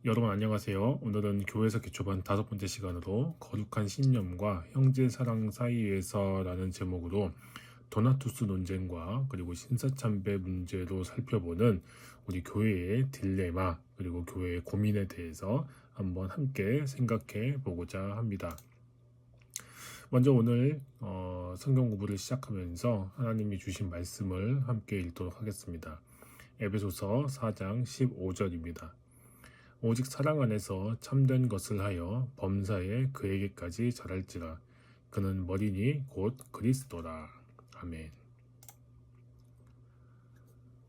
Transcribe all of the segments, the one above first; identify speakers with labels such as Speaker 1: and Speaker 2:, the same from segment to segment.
Speaker 1: 여러분 안녕하세요. 오늘은 교회에서 기초반 5번째 시간으로 거룩한 신념과 형제 사랑 사이에서 라는 제목으로 도나투스 논쟁과 그리고 신사참배 문제로 살펴보는 우리 교회의 딜레마 그리고 교회의 고민에 대해서 한번 함께 생각해 보고자 합니다. 먼저 오늘 성경 공부를 시작하면서 하나님이 주신 말씀을 함께 읽도록 하겠습니다. 에베소서 4장 15절입니다. 오직 사랑 안에서 참된 것을 하여 범사에 그에게까지 자랄지라. 그는 머리니 곧 그리스도라. 아멘.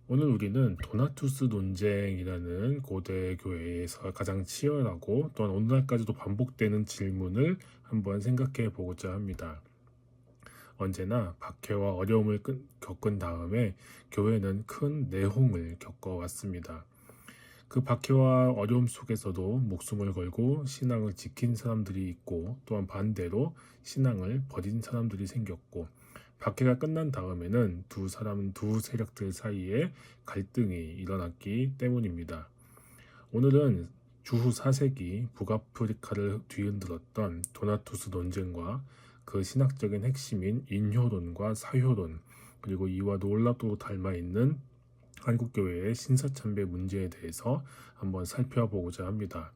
Speaker 1: 오늘 우리는 도나투스 논쟁이라는 고대 교회에서 가장 치열하고 또한 오늘날까지도 반복되는 질문을 한번 생각해 보고자 합니다. 언제나 박해와 어려움을 겪은 다음에 교회는 큰 내홍을 겪어왔습니다. 그 박해와 어려움 속에서도 목숨을 걸고 신앙을 지킨 사람들이 있고 또한 반대로 신앙을 버린 사람들이 생겼고 박해가 끝난 다음에는 두 세력들 사이에 갈등이 일어났기 때문입니다. 오늘은 주후 4세기 북아프리카를 뒤흔들었던 도나투스 논쟁과 그 신학적인 핵심인 인효론과 사효론 그리고 이와 놀랍도록 닮아있는 한국교회의 신사참배 문제에 대해서 한번 살펴보고자 합니다.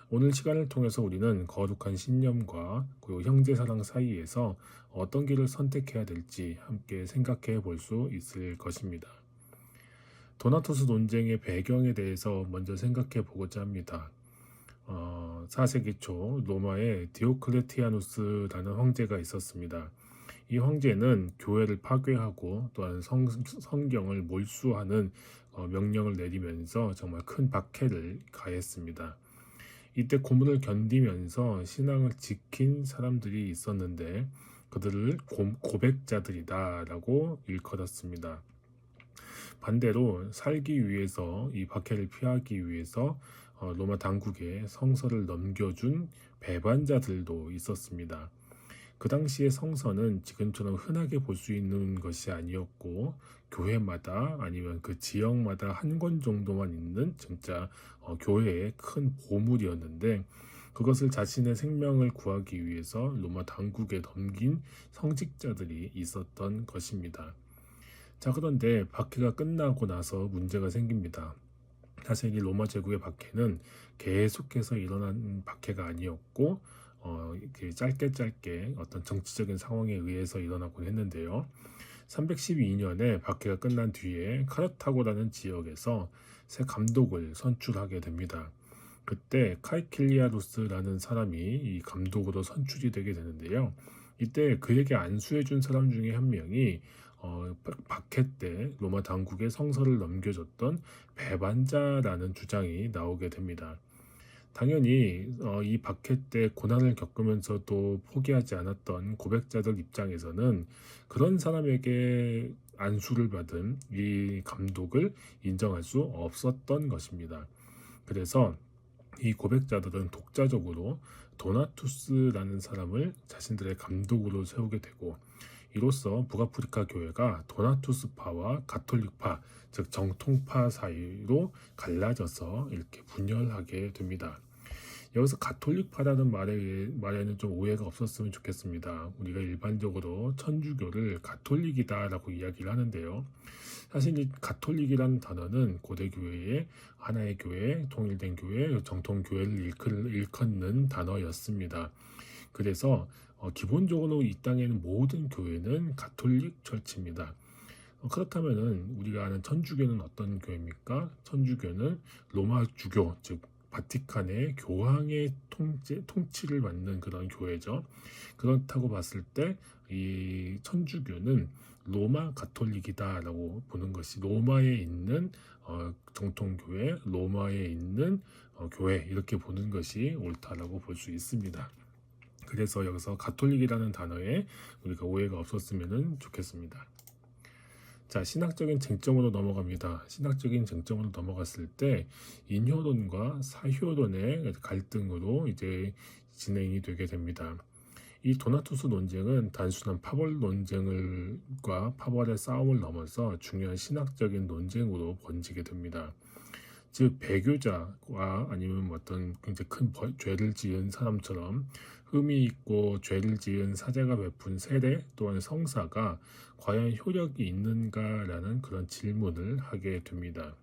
Speaker 1: 오늘 시간을 통해서 우리는 거룩한 신념과 그리고 형제사랑 사이에서 어떤 길을 선택해야 될지 함께 생각해 볼 수 있을 것입니다. 도나투스 논쟁의 배경에 대해서 먼저 생각해 보고자 합니다. 4세기 초 로마에 디오클레티아누스라는 황제가 있었습니다. 이 황제는 교회를 파괴하고 또한 성경을 몰수하는 명령을 내리면서 정말 큰 박해를 가했습니다. 이때 고문을 견디면서 신앙을 지킨 사람들이 있었는데 그들을 고백자들이다라고 일컬었습니다. 반대로 살기 위해서 이 박해를 피하기 위해서 로마 당국에 성서를 넘겨준 배반자들도 있었습니다. 그 당시의 성서는 지금처럼 흔하게 볼 수 있는 것이 아니었고 교회마다 아니면 그 지역마다 한 권 정도만 있는 진짜 교회의 큰 보물이었는데 그것을 자신의 생명을 구하기 위해서 로마 당국에 넘긴 성직자들이 있었던 것입니다. 자, 그런데 박해가 끝나고 나서 문제가 생깁니다. 사실 이 로마 제국의 박해는 계속해서 일어난 박해가 아니었고 짧게 어떤 정치적인 상황에 의해서 일어나곤 했는데요. 312년에 박해가 끝난 뒤에 카르타고라는 지역에서 새 감독을 선출하게 됩니다. 그때 카이킬리아루스라는 사람이 이 감독으로 선출이 되게 되는데요. 이때 그에게 안수해준 사람 중에 한 명이 박해 때 로마 당국에 성서를 넘겨줬던 배반자라는 주장이 나오게 됩니다. 당연히 이 박해 때 고난을 겪으면서도 포기하지 않았던 고백자들 입장에서는 그런 사람에게 안수를 받은 이 감독을 인정할 수 없었던 것입니다. 그래서 이 고백자들은 독자적으로 도나투스라는 사람을 자신들의 감독으로 세우게 되고 이로써 북아프리카 교회가 도나투스파와 가톨릭파, 즉 정통파 사이로 갈라져서 이렇게 분열하게 됩니다. 여기서 가톨릭파라는 말에는 좀 오해가 없었으면 좋겠습니다. 우리가 일반적으로 천주교를 가톨릭이다라고 이야기를 하는데요. 사실 이 가톨릭이라는 단어는 고대 교회의 하나의 교회, 통일된 교회, 정통 교회를 일컫는 단어였습니다. 그래서 기본적으로 이 땅에는 모든 교회는 가톨릭 철치입니다. 그렇다면은 우리가 아는 천주교는 어떤 교회입니까? 천주교는 로마 주교, 즉 바티칸의 교황의 통치를 받는 그런 교회죠. 그렇다고 봤을 때 이 천주교는 로마 가톨릭이다라고 보는 것이 로마에 있는 정통교회, 로마에 있는 교회 이렇게 보는 것이 옳다라고 볼 수 있습니다. 그래서 여기서 가톨릭이라는 단어에 우리가 오해가 없었으면 좋겠습니다. 자, 신학적인 쟁점으로 넘어갑니다. 신학적인 쟁점으로 넘어갔을 때 인효론과 사효론의 갈등으로 이제 진행이 되게 됩니다. 이 도나투스 논쟁은 단순한 파벌 논쟁과 파벌의 싸움을 넘어서 중요한 신학적인 논쟁으로 번지게 됩니다. 즉 배교자와 아니면 어떤 굉장히 큰 죄를 지은 사람처럼 흠이 있고 죄를 지은 사제가 베푼 세례 또한 성사가 과연 효력이 있는가라는 그런 질문을 하게 됩니다.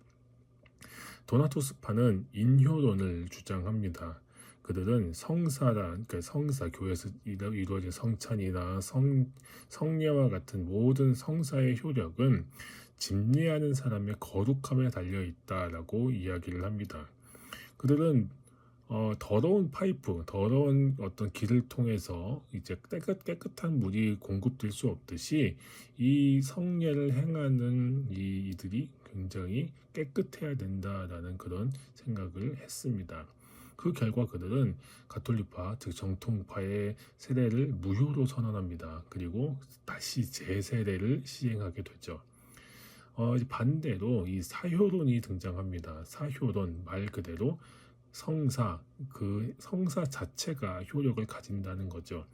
Speaker 1: 도나투스파는 인효론을 주장합니다. 그들은 성사란 그 성사 교회에서 이루어진 성찬이나 성례와 같은 모든 성사의 효력은 집례하는 사람의 거룩함에 달려 있다라고 이야기를 합니다. 그들은 더러운 파이프, 더러운 어떤 길을 통해서 이제 깨끗한 물이 공급될 수 없듯이 이 성례를 행하는 이들이 굉장히 깨끗해야 된다라는 그런 생각을 했습니다. 그 결과 그들은 가톨릭파, 즉 정통파의 세례를 무효로 선언합니다. 그리고 다시 재세례를 시행하게 되죠. 반대로 이 사효론이 등장합니다. 사효론 말 그대로 성사, 그 성사 자체가 효력을 가진다는 거죠.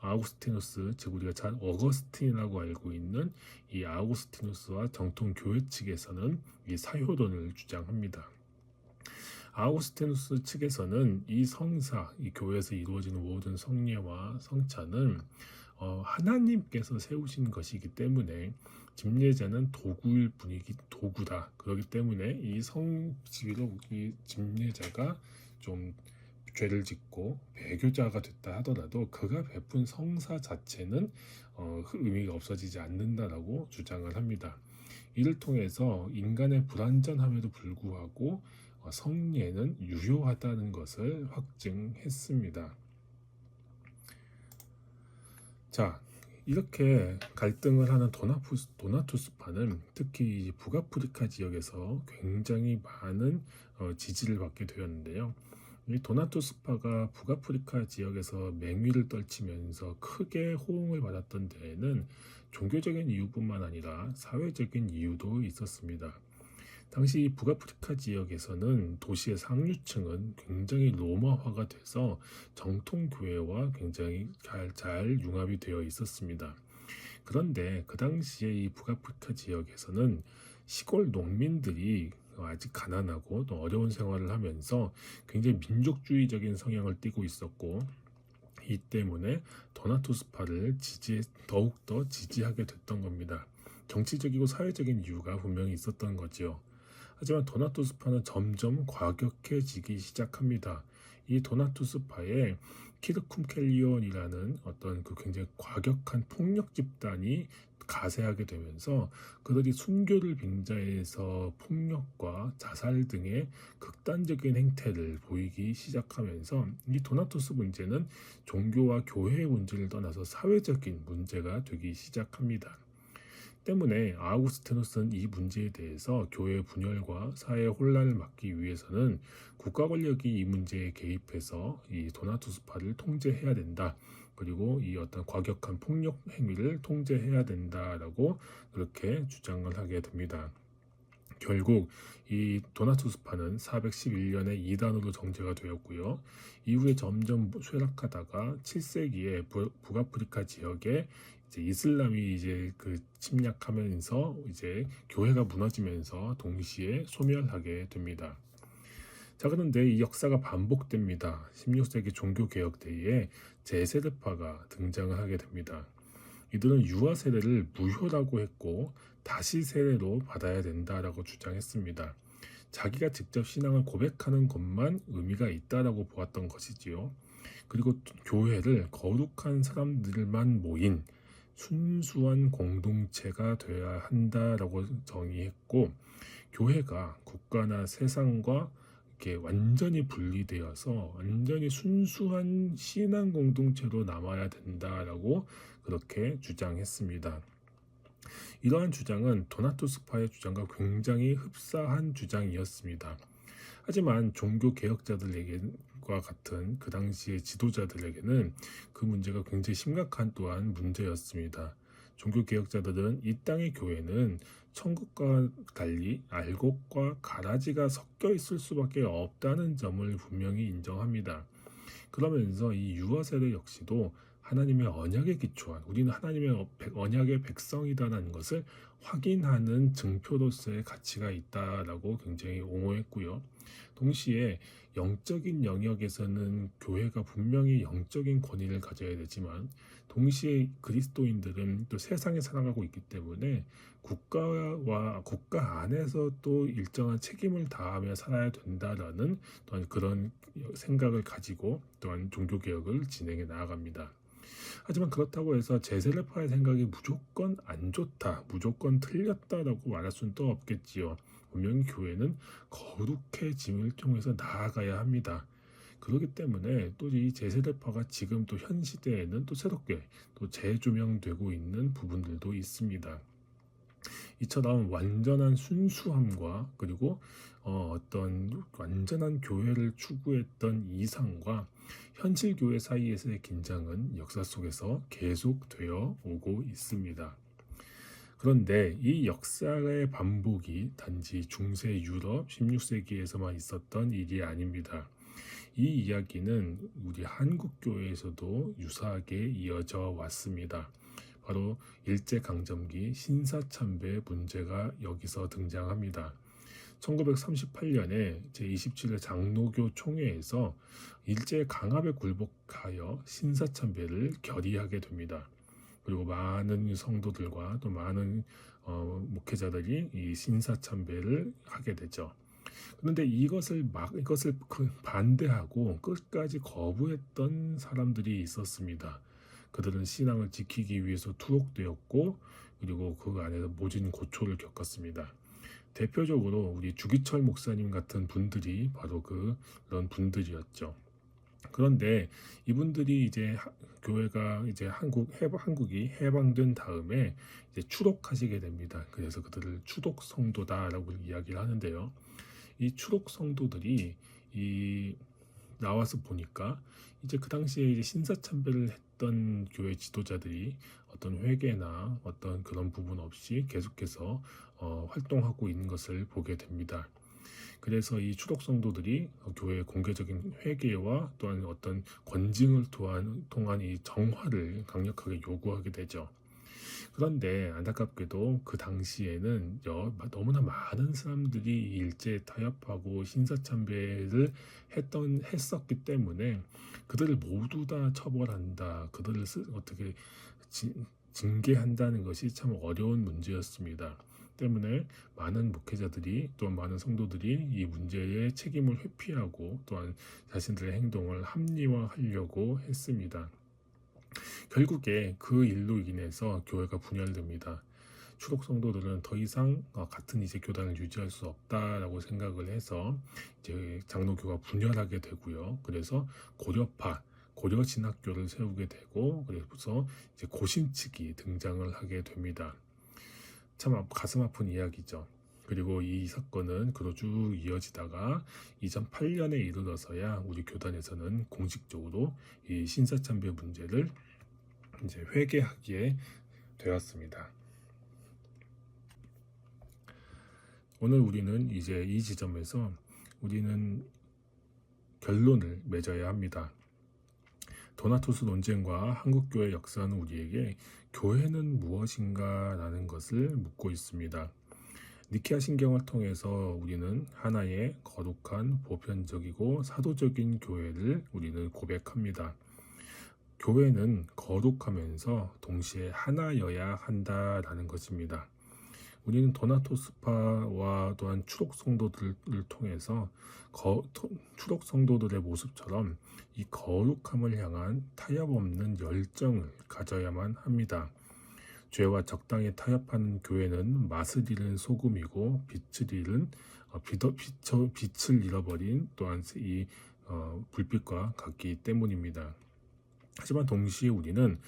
Speaker 1: 아우구스티누스, 즉 우리가 잘 어거스틴이라고 알고 있는 이 아우구스티누스와 정통 교회 측에서는 이 사효론을 주장합니다. 아우구스티누스 측에서는 이 성사, 이 교회에서 이루어지는 모든 성례와 성찬은 하나님께서 세우신 것이기 때문에 집례자는 도구일 뿐이기 도구다. 그렇기 때문에 이 성지로 이 집례자가 좀 죄를 짓고 배교자가 됐다 하더라도 그가 베푼 성사 자체는 의미가 없어지지 않는다라고 주장을 합니다. 이를 통해서 인간의 불완전함에도 불구하고 성례는 유효하다는 것을 확증했습니다. 자, 이렇게 갈등을 하는 도나투스파는 특히 북아프리카 지역에서 굉장히 많은 지지를 받게 되었는데요. 이 도나투스파가 북아프리카 지역에서 맹위를 떨치면서 크게 호응을 받았던 데에는 종교적인 이유뿐만 아니라 사회적인 이유도 있었습니다. 당시 북아프리카 지역에서는 도시의 상류층은 굉장히 로마화가 돼서 정통교회와 굉장히 잘 융합이 되어 있었습니다. 그런데 그 당시에 이 북아프리카 지역에서는 시골 농민들이 아직 가난하고 또 어려운 생활을 하면서 굉장히 민족주의적인 성향을 띠고 있었고 이 때문에 도나투스파를 더욱더 지지하게 됐던 겁니다. 정치적이고 사회적인 이유가 분명히 있었던 거죠. 하지만 도나투스파는 점점 과격해지기 시작합니다. 이 도나투스파의 키르쿰켈리온이라는 어떤 그 굉장히 과격한 폭력 집단이 가세하게 되면서 그들이 순교를 빙자해서 폭력과 자살 등의 극단적인 행태를 보이기 시작하면서 이 도나투스 문제는 종교와 교회의 문제를 떠나서 사회적인 문제가 되기 시작합니다. 때문에 아우구스티누스는 이 문제에 대해서 교회의 분열과 사회의 혼란을 막기 위해서는 국가 권력이 이 문제에 개입해서 이 도나투스파를 통제해야 된다. 그리고 이 어떤 과격한 폭력 행위를 통제해야 된다라고 그렇게 주장을 하게 됩니다. 결국 이 도나투스파는 411년에 이단으로 정제가 되었고요. 이후에 점점 쇠락하다가 7세기에 북아프리카 지역에 이슬람이 침략하면서 교회가 무너지면서 동시에 소멸하게 됩니다. 자, 그런데 이 역사가 반복됩니다. 16세기 종교개혁 때에 제세대파가 등장을 하게 됩니다. 이들은 유아 세례를 무효라고 했고 다시 세례로 받아야 된다라고 주장했습니다. 자기가 직접 신앙을 고백하는 것만 의미가 있다라고 보았던 것이지요. 그리고 교회를 거룩한 사람들만 모인 순수한 공동체가 되어야 한다라고 정의했고 교회가 국가나 세상과 이렇게 완전히 분리되어서 완전히 순수한 신앙 공동체로 남아야 된다라고 그렇게 주장했습니다. 이러한 주장은 도나투스파의 주장과 굉장히 흡사한 주장이었습니다. 하지만 종교개혁자들과 같은 그 당시의 지도자들에게는 그 문제가 굉장히 심각한 또한 문제였습니다. 종교개혁자들은 이 땅의 교회는 천국과 달리 알곡과 가라지가 섞여 있을 수밖에 없다는 점을 분명히 인정합니다. 그러면서 이 유아 세례 역시도 하나님의 언약에 기초한 우리는 하나님의 언약의 백성이다라는 것을 확인하는 증표로서의 가치가 있다라고 굉장히 옹호했고요. 동시에 영적인 영역에서는 교회가 분명히 영적인 권위를 가져야 되지만 동시에 그리스도인들은 또 세상에 살아가고 있기 때문에 국가 안에서 또 일정한 책임을 다하며 살아야 된다라는 또한 그런 생각을 가지고 또한 종교개혁을 진행해 나아갑니다. 하지만 그렇다고 해서 제세례파의 생각이 무조건 안 좋다, 무조건 틀렸다라고 말할 수는 또 없겠지요. 분명히 교회는 거룩해짐을 통해서 나아가야 합니다. 그렇기 때문에 또 이 제세례파가 지금 또 현 시대에는 또 새롭게 또 재조명되고 있는 부분들도 있습니다. 이처럼 완전한 순수함과 그리고 어떤 완전한 교회를 추구했던 이상과 현실 교회 사이에서의 긴장은 역사 속에서 계속되어 오고 있습니다. 그런데 이 역사의 반복이 단지 중세 유럽 16세기에서만 있었던 일이 아닙니다. 이 이야기는 우리 한국 교회에서도 유사하게 이어져 왔습니다. 바로 일제강점기 신사참배 문제가 여기서 등장합니다. 1938년에 제27회 장로교 총회에서 일제 강압에 굴복하여 신사참배를 결의하게 됩니다. 그리고 많은 성도들과 또 많은 목회자들이 이 신사참배를 하게 되죠. 그런데 이것을 반대하고 끝까지 거부했던 사람들이 있었습니다. 그들은 신앙을 지키기 위해서 투옥되었고 그리고 그 안에서 모진 고초를 겪었습니다. 대표적으로 우리 주기철 목사님 같은 분들이 바로 그런 분들이었죠. 그런데 이분들이 이제 교회가 이제 한국이 해방된 다음에 이제 추록하시게 됩니다. 그래서 그들을 추록 성도다라고 이야기를 하는데요. 이 추록 성도들이 이 나와서 보니까 이제 그 당시에 이제 신사참배를 했던 교회 지도자들이 어떤 회개나 어떤 그런 부분 없이 계속해서 활동하고 있는 것을 보게 됩니다. 그래서 이 추록 성도들이 교회의 공개적인 회개와 또한 어떤 권징을 통한 이 정화를 강력하게 요구하게 되죠. 그런데 안타깝게도 그 당시에는 너무나 많은 사람들이 일제에 타협하고 신사참배를 했었기 때문에 그들을 모두 다 처벌한다, 그들을 어떻게 징계한다는 것이 참 어려운 문제였습니다. 때문에 많은 목회자들이 또한 많은 성도들이 이 문제의 책임을 회피하고 또한 자신들의 행동을 합리화하려고 했습니다. 결국에 그 일로 인해서 교회가 분열됩니다. 추록 성도들은 더 이상 같은 이제 교단을 유지할 수 없다라고 생각을 해서 이제 장로교가 분열하게 되고요. 그래서 고려 진학교를 세우게 되고 그래서 이제 고신측이 등장을 하게 됩니다. 참 가슴 아픈 이야기죠. 그리고 이 사건은 그로 쭉 이어지다가 2008년에 이르러서야 우리 교단에서는 공식적으로 이 신사참배 문제를 이제 회개하기에 되었습니다. 오늘 우리는 이제 이 지점에서 우리는 결론을 맺어야 합니다. 도나투스 논쟁과 한국교회 역사는 우리에게 교회는 무엇인가 라는 것을 묻고 있습니다. 니케아 신경을 통해서 우리는 하나의 거룩한 보편적이고 사도적인 교회를 우리는 고백합니다. 교회는 거룩하면서 동시에 하나여야 한다라는 것입니다. 우리는 도나토스파와 또한 추록 성도들을 통해서 추록 성도들의 모습처럼 이 거룩함을 향한 타협 없는 열정을 가져야만 합니다. 죄와 적당히 타협하는 교회는 맛을 잃은 소금이고 빛을 잃어버린 또한 이 불빛과 같기 때문입니다. 하지만 동시에 우리는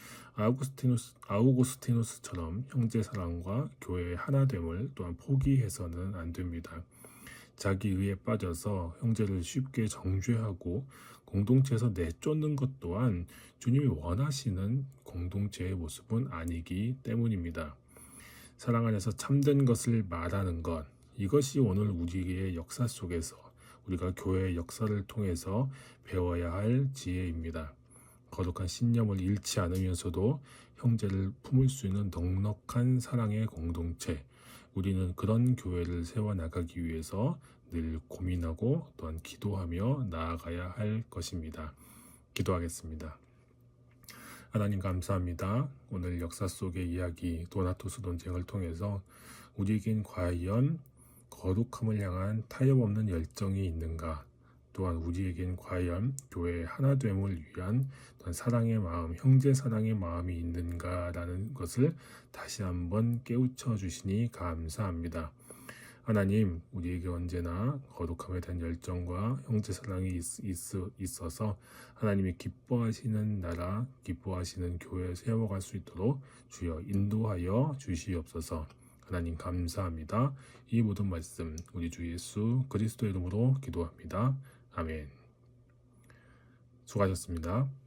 Speaker 1: 아우구스티누스처럼 형제 사랑과 교회의 하나됨을 또한 포기해서는 안 됩니다. 자기 의에 빠져서 형제를 쉽게 정죄하고 공동체에서 내쫓는 것 또한 주님이 원하시는 공동체의 모습은 아니기 때문입니다. 사랑 안에서 참된 것을 말하는 것, 이것이 오늘 우리의 역사 속에서 우리가 교회의 역사를 통해서 배워야 할 지혜입니다. 거룩한 신념을 잃지 않으면서도 형제를 품을 수 있는 넉넉한 사랑의 공동체, 우리는 그런 교회를 세워나가기 위해서 늘 고민하고 또한 기도하며 나아가야 할 것입니다. 기도하겠습니다. 하나님 감사합니다. 오늘 역사 속의 이야기 도나토스 논쟁을 통해서 우리에겐 과연 거룩함을 향한 타협 없는 열정이 있는가, 또한 우리에겐 과연 교회의 하나됨을 위한 사랑의 마음, 형제 사랑의 마음이 있는가라는 것을 다시 한번 깨우쳐 주시니 감사합니다. 하나님, 우리에게 언제나 거룩함에 대한 열정과 형제 사랑이 있어서 하나님이 기뻐하시는 나라, 기뻐하시는 교회 세워갈 수 있도록 주여 인도하여 주시옵소서. 하나님 감사합니다. 이 모든 말씀 우리 주 예수 그리스도의 이름으로 기도합니다. 아멘. 수고하셨습니다.